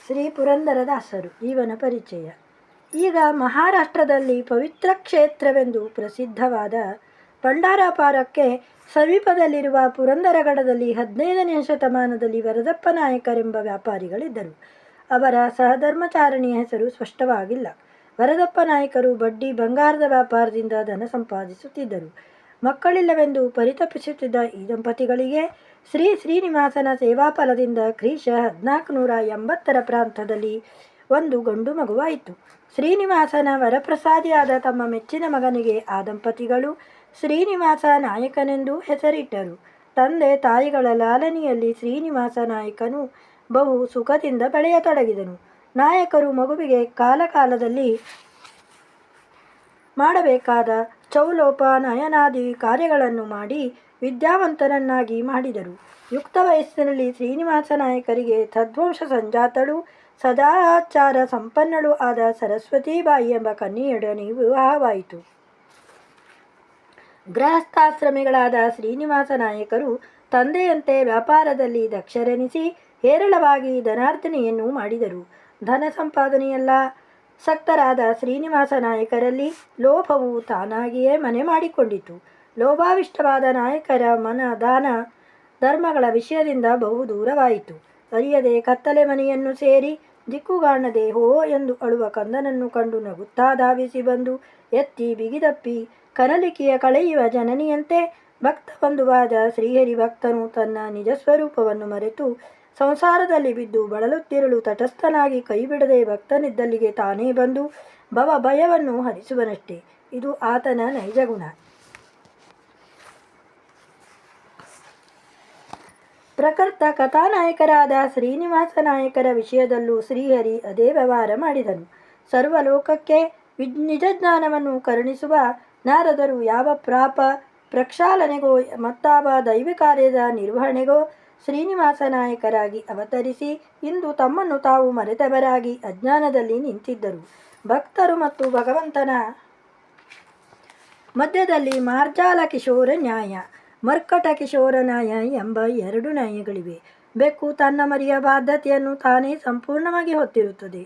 ಶ್ರೀ ಪುರಂದರದಾಸರು. ಇವನ ಪರಿಚಯ. ಈಗ ಮಹಾರಾಷ್ಟ್ರದಲ್ಲಿ ಪವಿತ್ರ ಕ್ಷೇತ್ರವೆಂದು ಪ್ರಸಿದ್ಧವಾದ ಪಂಡಾರಪಾರಕ್ಕೆ ಸಮೀಪದಲ್ಲಿರುವ ಪುರಂದರಗಡದಲ್ಲಿ 15ನೇ ಶತಮಾನದಲ್ಲಿ ವರದಪ್ಪ ನಾಯಕರೆಂಬ ವ್ಯಾಪಾರಿಗಳಿದ್ದರು. ಅವರ ಸಹಧರ್ಮಚಾರಿಣಿಯ ಹೆಸರು ಸ್ಪಷ್ಟವಾಗಿಲ್ಲ. ವರದಪ್ಪ ನಾಯಕರು ಬಡ್ಡಿ ಬಂಗಾರದ ವ್ಯಾಪಾರದಿಂದ ಧನ ಸಂಪಾದಿಸುತ್ತಿದ್ದರು. ಮಕ್ಕಳಿಲ್ಲವೆಂದು ಪರಿತಪಿಸುತ್ತಿದ್ದ ಈ ದಂಪತಿಗಳಿಗೆ ಶ್ರೀ ಶ್ರೀನಿವಾಸನ ಸೇವಾಫಲದಿಂದ ಕ್ರಿಶ 1480ರ ಪ್ರಾಂತದಲ್ಲಿ ಒಂದು ಗಂಡು ಮಗುವಾಯಿತು. ಶ್ರೀನಿವಾಸನ ವರಪ್ರಸಾದಿಯಾದ ತಮ್ಮ ಮೆಚ್ಚಿನ ಮಗನಿಗೆ ಆ ದಂಪತಿಗಳು ಶ್ರೀನಿವಾಸ ನಾಯಕನೆಂದು ಹೆಸರಿಟ್ಟರು. ತಂದೆ ತಾಯಿಗಳ ಲಾಲನೆಯಲ್ಲಿ ಶ್ರೀನಿವಾಸ ನಾಯಕನು ಬಹು ಸುಖದಿಂದ ಬೆಳೆಯತೊಡಗಿದನು. ನಾಯಕರು ಮಗುವಿಗೆ ಕಾಲಕಾಲದಲ್ಲಿ ಮಾಡಬೇಕಾದ ಚೌಲೋಪನಯನಾದಿ ಕಾರ್ಯಗಳನ್ನು ಮಾಡಿ ವಿದ್ಯಾವಂತನನ್ನಾಗಿ ಮಾಡಿದರು. ಯುಕ್ತ ವಯಸ್ಸಿನಲ್ಲಿ ಶ್ರೀನಿವಾಸ ನಾಯಕರಿಗೆ ತದ್ವಂಶ ಸಂಜಾತಳು, ಸದಾಚಾರ ಸಂಪನ್ನಳು ಆದ ಸರಸ್ವತೀಬಾಯಿ ಎಂಬ ಕನ್ಯೆಯೊಡನೆ ವಿವಾಹವಾಯಿತು. ಗೃಹಸ್ಥಾಶ್ರಮಿಗಳಾದ ಶ್ರೀನಿವಾಸ ನಾಯಕರು ತಂದೆಯಂತೆ ವ್ಯಾಪಾರದಲ್ಲಿ ದಕ್ಷರೆನಿಸಿ ಹೇರಳವಾಗಿ ಧನಾರ್ಜನೆಯನ್ನು ಮಾಡಿದರು. ಧನ ಸಂಪಾದನೆಯಲ್ಲ ಸಕ್ತರಾದ ಶ್ರೀನಿವಾಸ ನಾಯಕರಲ್ಲಿ ಲೋಭವು ತಾನಾಗಿಯೇ ಮನೆ ಮಾಡಿಕೊಂಡಿತು. ಲೋಭಾವಿಷ್ಟವಾದ ನಾಯಕರ ಮನ ದಾನ ಧರ್ಮಗಳ ವಿಷಯದಿಂದ ಬಹು ದೂರವಾಯಿತು. ಅರಿಯದೆ ಕತ್ತಲೆ ಮನೆಯನ್ನು ಸೇರಿ ದಿಕ್ಕುಗಾಣದೆ ಹೋ ಎಂದು ಅಳುವ ಕಂದನನ್ನು ಕಂಡು ನಗುತ್ತಾ ಧಾವಿಸಿ ಬಂದು ಎತ್ತಿ ಬಿಗಿದಪ್ಪಿ ಕನಲಿಕೆಯ ಕಳೆಯುವ ಜನನಿಯಂತೆ ಭಕ್ತ ಬಂಧುವಾದ ಶ್ರೀಹರಿ ಭಕ್ತನು ತನ್ನ ನಿಜ ಸ್ವರೂಪವನ್ನು ಮರೆತು ಸಂಸಾರದಲ್ಲಿ ಬಿದ್ದು ಬಳಲುತ್ತಿರಲು ತಟಸ್ಥನಾಗಿ ಕೈಬಿಡದೆ ಭಕ್ತನಿದ್ದಲ್ಲಿಗೆ ತಾನೇ ಬಂದು ಭವ ಭಯವನ್ನು ಹರಿಸುವನಷ್ಟೇ. ಇದು ಆತನ ನೈಜ ಗುಣ. ಪ್ರಕೃತ ಕಥಾನಾಯಕರಾದ ಶ್ರೀನಿವಾಸ ನಾಯಕರ ವಿಷಯದಲ್ಲೂ ಶ್ರೀಹರಿ ಅದೇ ವ್ಯವಹಾರ ಮಾಡಿದನು. ಸರ್ವಲೋಕಕ್ಕೆ ನಿಜಜ್ಞಾನವನ್ನು ಕರುಣಿಸುವ ನಾರದರು ಯಾವ ಪಾಪ ಪ್ರಕ್ಷಾಳನೆಗೋ ಮತ್ತಾವ ದೈವ ಕಾರ್ಯದ ನಿರ್ವಹಣೆಗೋ ಶ್ರೀನಿವಾಸ ನಾಯಕರಾಗಿ ಅವತರಿಸಿ ಇಂದು ತಮ್ಮನ್ನು ತಾವು ಮರೆತವರಾಗಿ ಅಜ್ಞಾನದಲ್ಲಿ ನಿಂತಿದ್ದರು. ಭಕ್ತರು ಮತ್ತು ಭಗವಂತನ ಮಧ್ಯದಲ್ಲಿ ಮಾರ್ಜಾಲ ಕಿಶೋರ ನ್ಯಾಯ, ಮರ್ಕಟ ಕಿಶೋರ ನ್ಯಾಯ ಎಂಬ ಎರಡು ನ್ಯಾಯಗಳಿವೆ. ಬೆಕ್ಕು ತನ್ನ ಮರಿಯ ಬಾಧ್ಯತೆಯನ್ನು ತಾನೇ ಸಂಪೂರ್ಣವಾಗಿ ಹೊತ್ತಿರುತ್ತದೆ.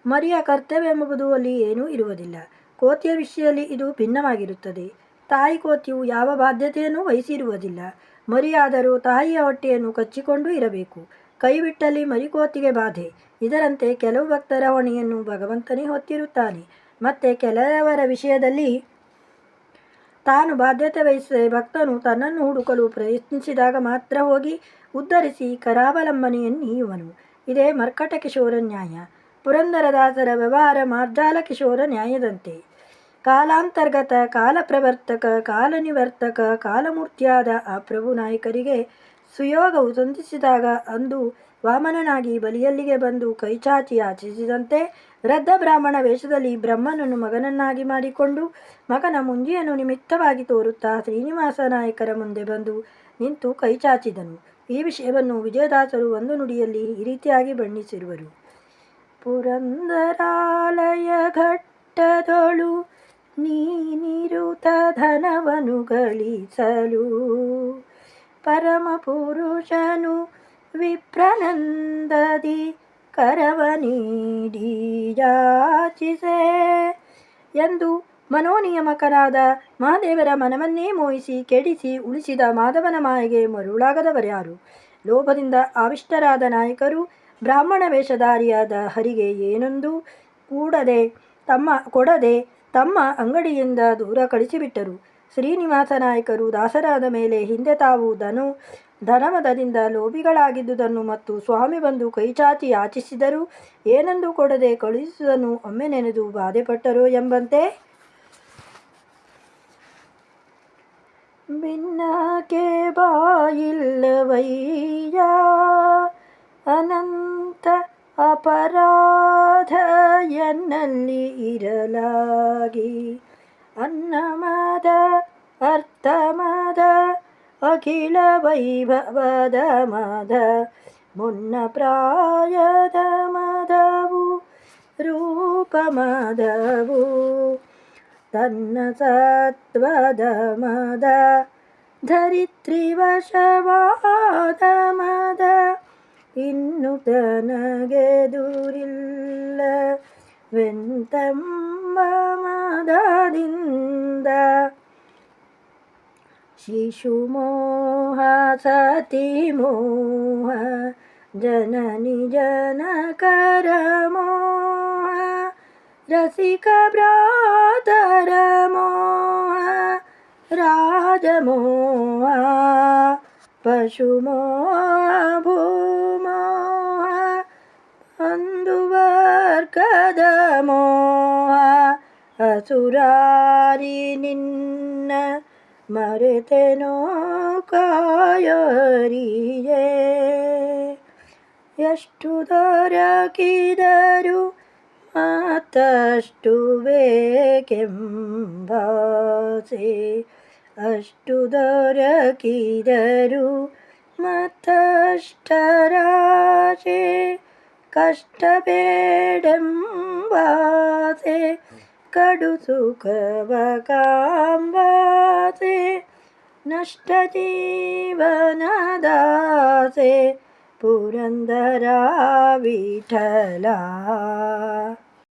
ಮರಿಯ ಕರ್ತವ್ಯವೆಂಬುದು ಅಲ್ಲಿ ಏನೂ ಇರುವುದಿಲ್ಲ. ಕೋತಿಯ ವಿಷಯದಲ್ಲಿ ಇದು ಭಿನ್ನವಾಗಿರುತ್ತದೆ. ತಾಯಿ ಕೋತಿಯು ಯಾವ ಬಾಧ್ಯತೆಯನ್ನು ವಹಿಸಿರುವುದಿಲ್ಲ. ಮರಿಯಾದರೂ ತಾಯಿಯ ಹೊಟ್ಟೆಯನ್ನು ಕಚ್ಚಿಕೊಂಡು ಇರಬೇಕು. ಕೈಬಿಟ್ಟಲ್ಲಿ ಮರಿಕೋತಿಗೆ ಬಾಧೆ. ಇದರಂತೆ ಕೆಲವು ಭಕ್ತರ ಹೊಣೆಯನ್ನು ಭಗವಂತನೇ ಹೊತ್ತಿರುತ್ತಾನೆ. ಮತ್ತೆ ಕೆಲವರ ವಿಷಯದಲ್ಲಿ ತಾನು ಬಾಧ್ಯತೆ ವಹಿಸದೆ ಭಕ್ತನು ತನ್ನನ್ನು ಹುಡುಕಲು ಪ್ರಯತ್ನಿಸಿದಾಗ ಮಾತ್ರ ಹೋಗಿ ಉದ್ಧರಿಸಿ ಕರಾವಲಂಬನೆಯನ್ನೀಯುವನು. ಇದೇ ಮರ್ಕಟ ಕಿಶೋರ ನ್ಯಾಯ. ಪುರಂದರದಾಸರ ವ್ಯವಹಾರ ಮಾರ್ಜಾಲ ಕಿಶೋರ ನ್ಯಾಯದಂತೆ. ಕಾಲಾಂತರ್ಗತ, ಕಾಲಪ್ರವರ್ತಕ, ಕಾಲನಿವರ್ತಕ, ಕಾಲಮೂರ್ತಿಯಾದ ಆ ಪ್ರಭು ನಾಯಕರಿಗೆ ಸುಯೋಗವು ಸಂಧಿಸಿದಾಗ ಅಂದು ವಾಮನನಾಗಿ ಬಲಿಯಲ್ಲಿಗೆ ಬಂದು ಕೈಚಾಚಿ ಯಾಚಿಸಿದಂತೆ ವೃದ್ಧ ಬ್ರಾಹ್ಮಣ ವೇಷದಲ್ಲಿ ಬ್ರಹ್ಮನನ್ನು ಮಗನನ್ನಾಗಿ ಮಾಡಿಕೊಂಡು ಮಗನ ಮುಂಜಿಯನ್ನು ನಿಮಿತ್ತವಾಗಿ ತೋರುತ್ತಾ ಶ್ರೀನಿವಾಸ ನಾಯಕರ ಮುಂದೆ ಬಂದು ನಿಂತು ಕೈಚಾಚಿದನು. ಈ ವಿಷಯವನ್ನು ವಿಜಯದಾಸರು ಒಂದು ನುಡಿಯಲ್ಲಿ ಈ ರೀತಿಯಾಗಿ ಬಣ್ಣಿಸಿರುವರು. ಪುರಂದರಾಲಯ ಘಟ್ಟದೊಳು ನೀನಿರುತ ಧನವನು ಗಳಿಸಲು ಪರಮ ಪುರುಷನು ವಿಪ್ರನಂದದಿ ಕರವ ನೀಡಿ ಯಾಚಿಸೆ ಎಂದು ಮನೋನಿಯಮಕನಾದ ಮಹಾದೇವರ ಮನವನ್ನೇ ಮೋಹಿಸಿ ಕೆಡಿಸಿ ಉಳಿಸಿದ ಮಾಧವನ ಮಾಯೆಗೆ ಮರುಳಾಗದವರ್ಯಾರು? ಲೋಭದಿಂದ ಆವಿಷ್ಟರಾದ ನಾಯಕರು ಬ್ರಾಹ್ಮಣ ವೇಷಧಾರಿಯಾದ ಹರಿಗೆ ಏನೊಂದು ಕೊಡದೆ ತಮ್ಮ ಅಂಗಡಿಯಿಂದ ದೂರ ಕಳಿಸಿಬಿಟ್ಟರು. ಶ್ರೀನಿವಾಸ ನಾಯಕರು ದಾಸರಾದ ಮೇಲೆ ಹಿಂದೆ ತಾವು ಧನಮದದಿಂದ ಲೋಭಿಗಳಾಗಿದ್ದುದನ್ನು ಮತ್ತು ಸ್ವಾಮಿ ಬಂದು ಕೈಚಾಚಿ ಯಾಚಿಸಿದರೂ ಏನೆಂದು ಕೊಡದೆ ಕಳುಹಿಸುವುದನ್ನು ಒಮ್ಮೆ ನೆನೆದು ಬಾಧೆಪಟ್ಟರೋ ಎಂಬಂತೆ ಭಿನ್ನಕ್ಕೆ ಬಾಯಿಲ್ಲವಯ್ಯ ಅನಂತ ಅಪರಾಧ ಎನ್ನಲ್ಲಿ ಇರಲಾಗಿ ಅನ್ನಮದ ಅರ್ಥಮದ ಅಖಿಲ ವೈಭವದ ಮದ ಮುನ್ನ ಪ್ರಾಯದ ಮದವು ರೂಪ ಮದವು ತನ್ನ ಸತ್ವದ ಮದ ಧರಿತ್ರಿ ವಶವಾದ ಮದ ಇನ್ನು ತನಗೆದುರಿಲ್ಲವೆಂತೆಂಬ ಮದದಿಂದ ಶಿಶುಮೋಹ ಸತಿಮೋಹ ಜನನಿ ಜನಕರ ಮೋಹ ರಸಿಕ ಭ್ರಾತರ ಮೋಹ ರಾಜಮೋಹ ಪಶುಮೋಹ ಭೂಮೋಹ ಬಂಧುವರ್ಗದ ಮೋಹ ಅಸುರಾರಿ ನಿನ್ನ ಮರೆತೆನೋ ಕಾಯರಿಯೇ ಎಷ್ಟು ದೊರಕಿದರು ಮತ್ತಷ್ಟು ಬೇಕೆಂಬಾಸೆ ಅಷ್ಟು ದೊರಕಿದರು ಮತ್ತಷ್ಟರಾಶೆ ಕಷ್ಟ ಬೇಡೆಂಬಾಸೆ ಕಡು ಸುಖವ ಕಾಂಬಾಸೆ ನಷ್ಟ ಜೀವನದಾಸೆ ಪುರಂದರ ವಿಠಲ.